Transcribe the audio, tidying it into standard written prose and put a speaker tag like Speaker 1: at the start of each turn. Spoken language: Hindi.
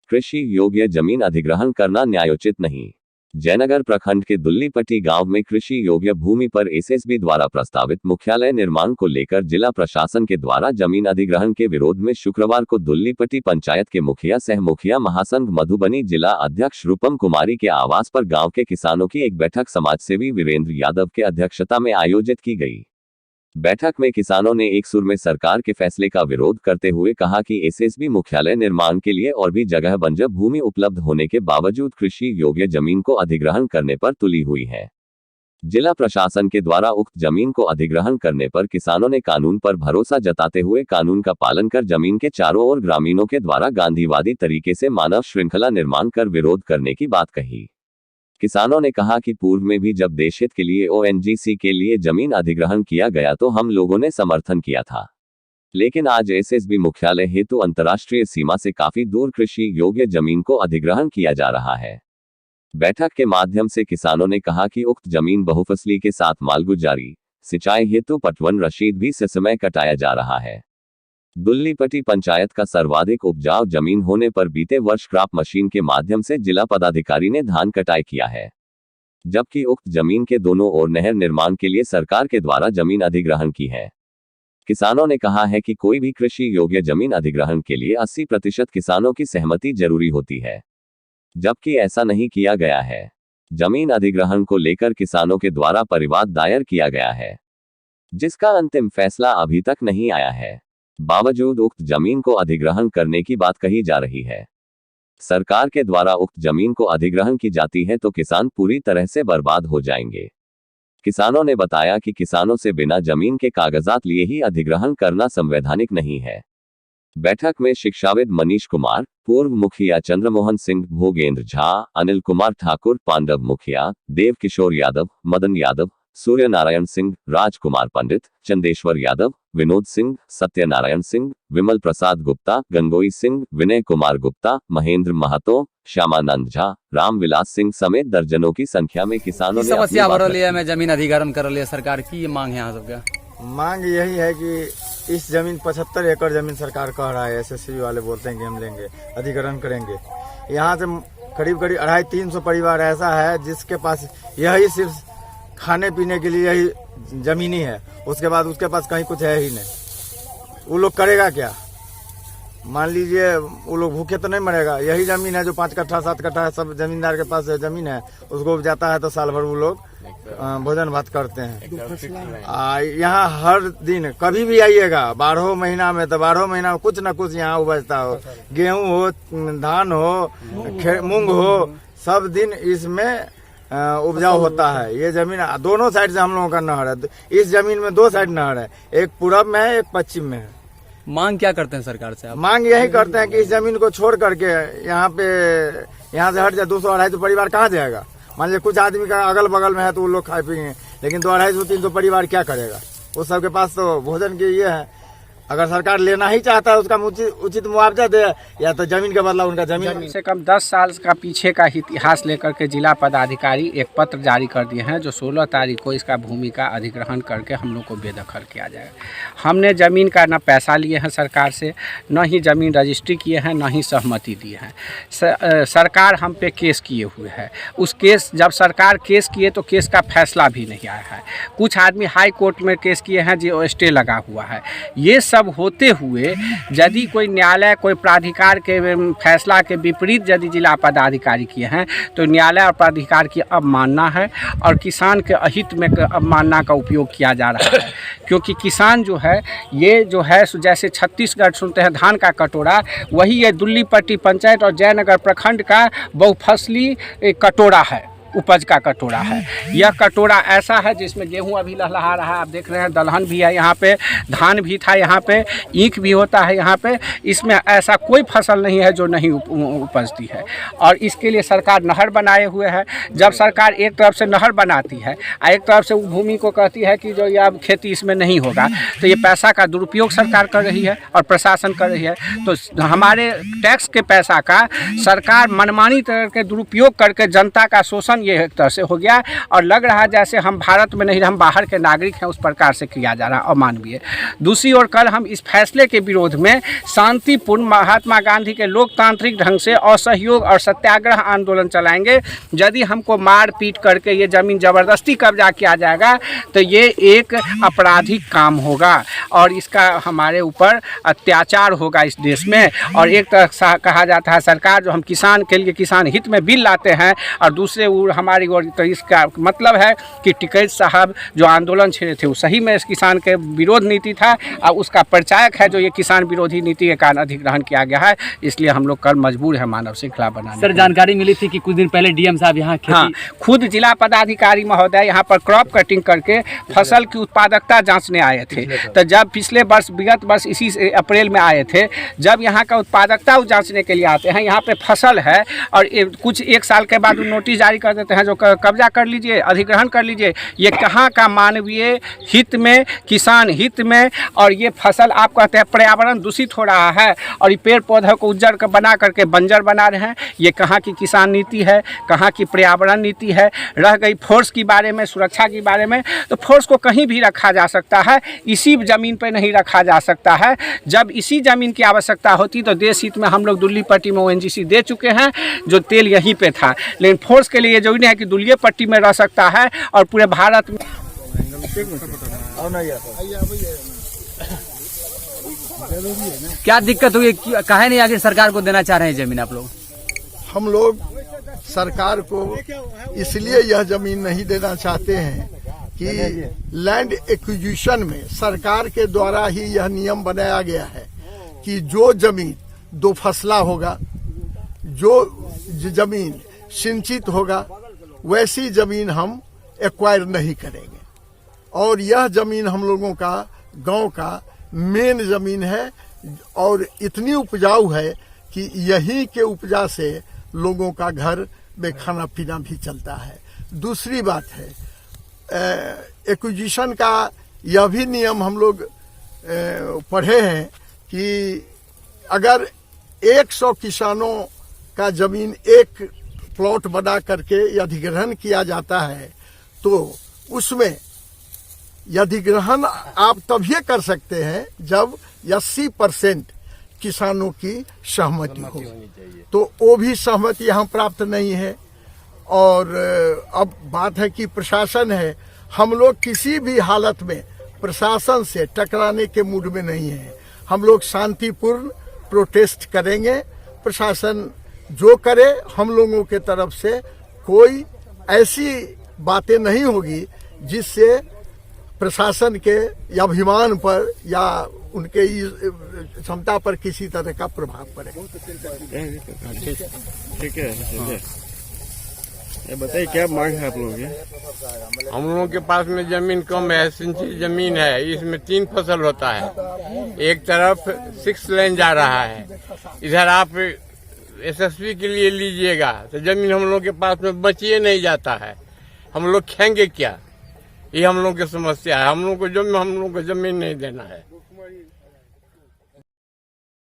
Speaker 1: कृषि योग्य जमीन अधिग्रहण करना न्यायोचित नहीं। जयनगर प्रखंड के दुल्लीपट्टी गांव में कृषि योग्य भूमि पर एसएसबी द्वारा प्रस्तावित मुख्यालय निर्माण को लेकर जिला प्रशासन के द्वारा जमीन अधिग्रहण के विरोध में शुक्रवार को दुल्लीपट्टी पंचायत के मुखिया सह मुखिया महासंघ मधुबनी जिला अध्यक्ष रूपम कुमारी के आवास पर गांव के किसानों की एक बैठक समाजसेवी वीरेंद्र यादव के अध्यक्षता में आयोजित की गई। बैठक में किसानों ने एक सुर में सरकार के फैसले का विरोध करते हुए कहा कि एसएसबी मुख्यालय निर्माण के लिए और भी जगह बंजर भूमि उपलब्ध होने के बावजूद कृषि योग्य जमीन को अधिग्रहण करने पर तुली हुई है। जिला प्रशासन के द्वारा उक्त जमीन को अधिग्रहण करने पर किसानों ने कानून पर भरोसा जताते हुए कानून का पालन कर जमीन के चारों ओर ग्रामीणों के द्वारा गांधीवादी तरीके से मानव श्रृंखला निर्माण कर विरोध करने की बात कही। किसानों ने कहा कि पूर्व में भी जब देशहित के लिए ओएनजीसी के लिए जमीन अधिग्रहण किया गया तो हम लोगों ने समर्थन किया था, लेकिन आज एसएसबी मुख्यालय हेतु अंतर्राष्ट्रीय सीमा से काफी दूर कृषि योग्य जमीन को अधिग्रहण किया जा रहा है। बैठक के माध्यम से किसानों ने कहा कि उक्त जमीन बहुफसली के साथ मालगुजारी, सिंचाई हेतु पटवन रशीद भी समय कटाया जा रहा है। दुल्लीपट्टी पंचायत का सर्वाधिक उपजाऊ जमीन होने पर बीते वर्ष क्रॉप मशीन के माध्यम से जिला पदाधिकारी ने धान कटाई किया है, जबकि उक्त जमीन के दोनों ओर नहर निर्माण के लिए सरकार के द्वारा जमीन अधिग्रहण की है। किसानों ने कहा है कि कोई भी कृषि योग्य जमीन अधिग्रहण के लिए 80% किसानों की सहमति जरूरी होती है, जबकि ऐसा नहीं किया गया है। जमीन अधिग्रहण को लेकर किसानों के द्वारा परिवाद दायर किया गया है, जिसका अंतिम फैसला अभी तक नहीं आया है। बावजूद उक्त जमीन को अधिग्रहण करने की बात कही जा रही है। सरकार के द्वारा उक्त जमीन को अधिग्रहण की जाती है तो किसान पूरी तरह से बर्बाद हो जाएंगे। किसानों ने बताया कि किसानों से बिना जमीन के कागजात लिए ही अधिग्रहण करना संवैधानिक नहीं है। बैठक में शिक्षाविद मनीष कुमार, पूर्व मुखिया चंद्रमोहन सिंह, भोगेंद्र झा, अनिल कुमार ठाकुर, पांडव मुखिया, देव किशोर यादव, मदन यादव, सूर्य नारायण सिंह, राजकुमार पंडित, चंदेश्वर यादव, विनोद सिंह, सत्यनारायण सिंह, विमल प्रसाद गुप्ता, गंगोई सिंह, विनय कुमार गुप्ता, महेंद्र महतो, श्यामानंद झा, रामविलास सिंह समेत दर्जनों की संख्या में किसानों ने
Speaker 2: समस्या भर लिया में जमीन अधिग्रहण कर लिया। सरकार की ये मांग है यहाँ सबका
Speaker 3: मांग यही है कि इस जमीन 75 एकड़ जमीन सरकार कह रहा है, एसएसबी वाले बोलते हैं कि हम लेंगे, अधिग्रहण करेंगे। यहाँ से करीब 250-300 परिवार ऐसा है जिसके पास यही सिर्फ खाने पीने के लिए यही जमीन ही है, उसके बाद उसके पास कहीं कुछ है ही नहीं। वो लोग करेगा क्या? मान लीजिए वो लोग भूखे तो नहीं मरेगा। यही जमीन है जो 5 कट्ठा 7 कट्ठा है, सब जमींदार के पास जमीन है, उसको उपजाता है तो साल भर वो लोग भोजन भात करते हैं। यहाँ हर दिन कभी भी आइएगा 12 महीना में तो 12 महीना में कुछ न कुछ यहाँ उपजता हो, गेहूं हो, धान हो, मूंग हो, सब दिन इसमें उपजाऊ होता है। ये जमीन दोनों साइड से हम लोगों का नहर है। इस जमीन में 2 साइड नहर है, एक पूरब में है, एक पश्चिम में है।
Speaker 2: मांग क्या करते हैं सरकार से आप?
Speaker 3: मांग यही करते हैं कि इस जमीन को छोड़ करके यहाँ से हट जाए। 200-250 परिवार कहाँ जाएगा? मान लीजिए कुछ आदमी का अगल बगल में है तो वो लोग खाए पिएंगे, लेकिन 200-250-300 परिवार क्या करेगा? उस सबके पास तो भोजन की ये है। अगर सरकार लेना ही चाहता है उसका उचित मुआवजा दे, या तो जमीन के बदला उनका जमीन।
Speaker 4: से कम 10 साल का पीछे का इतिहास लेकर के जिला पदाधिकारी एक पत्र जारी कर दिए हैं जो 16 तारीख को इसका भूमि का अधिग्रहण करके हम लोग को बेदखल किया जाएगा। हमने ज़मीन का न पैसा लिए हैं सरकार से, न ही ज़मीन रजिस्ट्री किए हैं, न ही सहमति दिए हैं। सरकार हम पे केस किए हुए है। उस केस जब सरकार केस किए तो केस का फैसला भी नहीं आया है। कुछ आदमी हाई कोर्ट में केस किए हैं जो स्टे लगा हुआ है। ये सब होते हुए यदि कोई न्यायालय कोई प्राधिकार के फैसला के विपरीत यदि जिला पदाधिकारी किए हैं तो न्यायालय और प्राधिकार की अवमानना है और किसान के अहित में अवमानना का उपयोग किया जा रहा है। क्योंकि किसान जो है ये जो है जैसे छत्तीसगढ़ सुनते हैं धान का कटोरा, वही ये दुल्लीपट्टी पंचायत और जयनगर प्रखंड का बहुफसली कटोरा है, उपज का कटोरा है। यह कटोरा ऐसा है जिसमें गेहूं अभी लहलहा रहा है, आप देख रहे हैं, दलहन भी है यहाँ पे, धान भी था यहाँ पे, ईख भी होता है यहाँ पे। इसमें ऐसा कोई फसल नहीं है जो नहीं उपजती है। और इसके लिए सरकार नहर बनाए हुए है। जब सरकार एक तरफ से नहर बनाती है और एक तरफ से भूमि को कहती है कि जो यह खेती इसमें नहीं होगा, तो ये पैसा का दुरुपयोग सरकार कर रही है और प्रशासन कर रही है। तो हमारे टैक्स के पैसा का सरकार मनमानी तरह के दुरुपयोग करके जनता का शोषण शोषण ये एक तरह से हो गया और लग रहा है जैसे हम भारत में नहीं, हम बाहर के नागरिक हैं, उस प्रकार से किया जा रहा है, अमानवीय। दूसरी ओर कल हम इस फैसले के विरोध में शांतिपूर्ण महात्मा गांधी के लोकतांत्रिक ढंग से असहयोग और सत्याग्रह आंदोलन चलाएंगे। यदि हमको मार पीट करके ये ज़मीन ज़बरदस्ती कब्जा किया जाएगा तो ये एक आपराधिक काम होगा और इसका हमारे ऊपर अत्याचार होगा इस देश में। और एक तरह से कहा जाता है सरकार जो हम किसान के लिए किसान हित में बिल लाते हैं और दूसरे ओर हमारी ओर, तो इसका मतलब है कि टिकैत साहब जो आंदोलन छेड़े थे वो सही में इस किसान के विरोध नीति था और उसका परिचायक है जो ये किसान विरोधी नीति के कारण अधिग्रहण किया गया है। इसलिए हम लोग कल मजबूर है मानव श्रृंखला बनाने।
Speaker 2: सर, जानकारी मिली थी कि कुछ दिन पहले डीएम साहब यहाँ
Speaker 4: हाँ, खुद जिला पदाधिकारी महोदय यहाँ पर क्रॉप कटिंग करके फसल की उत्पादकता जांचने आए थे। तो जब पिछले वर्ष विगत वर्ष इसी अप्रैल में आए थे, जब यहाँ का उत्पादकता जांचने के लिए आते हैं, यहाँ पे फसल है और कुछ एक साल के बाद नोटिस जारी कर देते हैं जो कब्जा कर लीजिए, अधिग्रहण कर लीजिए। ये कहाँ का मानवीय हित में, किसान हित में, और ये फसल आप कहते हैं पर्यावरण दूषित हो रहा है और ये पेड़ पौधों को उज्जड़ कर बना करके बंजर बना रहे हैं। ये कहाँ की किसान नीति है, कहाँ की पर्यावरण नीति है। रह गई फोर्स की बारे में, सुरक्षा के बारे में, तो फोर्स को कहीं भी रखा जा सकता है, इसी ज़मीन पर नहीं रखा जा सकता है। जब इसी ज़मीन की आवश्यकता होती तो देश हित में हम लोग दुल्ली पट्टी में ONGC दे चुके हैं, जो तेल यहीं पे था। लेकिन फोर्स के लिए ये जरूरी है कि दुल्ली पट्टी में रह सकता है और पूरे भारत में।
Speaker 2: क्या दिक्कत हुई, काहे नहीं आगे सरकार को देना चाह रहे हैं जमीन आप लोग?
Speaker 5: हम लोग सरकार को इसलिए यह जमीन नहीं देना चाहते हैं कि लैंड एक्विजिशन में सरकार के द्वारा ही यह नियम बनाया गया है कि जो जमीन दो फसला होगा, जो जमीन सिंचित होगा, वैसी जमीन हम एक्वायर नहीं करेंगे। और यह जमीन हम लोगों का गांव का मेन जमीन है और इतनी उपजाऊ है कि यहीं के उपजा से लोगों का घर में खाना पीना भी चलता है। दूसरी बात है, एक्विजिशन का यह भी नियम हम लोग पढ़े हैं कि अगर 100 किसानों का जमीन एक प्लॉट बना करके अधिग्रहण किया जाता है तो उसमें अधिग्रहण आप तभी कर सकते हैं जब 80% किसानों की सहमति हो। तो वो भी सहमति यहाँ प्राप्त नहीं है। और अब बात है कि प्रशासन है, हम लोग किसी भी हालत में प्रशासन से टकराने के मूड में नहीं है। हम लोग शांतिपूर्ण प्रोटेस्ट करेंगे। प्रशासन जो करे, हम लोगों के तरफ से कोई ऐसी बातें नहीं होगी जिससे प्रशासन के अभिमान पर या उनके क्षमता पर किसी तरह का प्रभाव पड़े।
Speaker 6: ठीक है। बताइए क्या मांग है आप लोगों की?
Speaker 7: हम लोगों के पास में जमीन कम है, सिंचित जमीन है, इसमें 3 फसल होता है। एक तरफ 6 लेन जा रहा है, इधर आप SSB के लिए लीजिएगा तो जमीन हम लोगों के पास में बचिए नहीं जाता है। हम लोग खाएंगे क्या? ये हम लोग की समस्या है। हम लोग को जमीन नहीं देना है।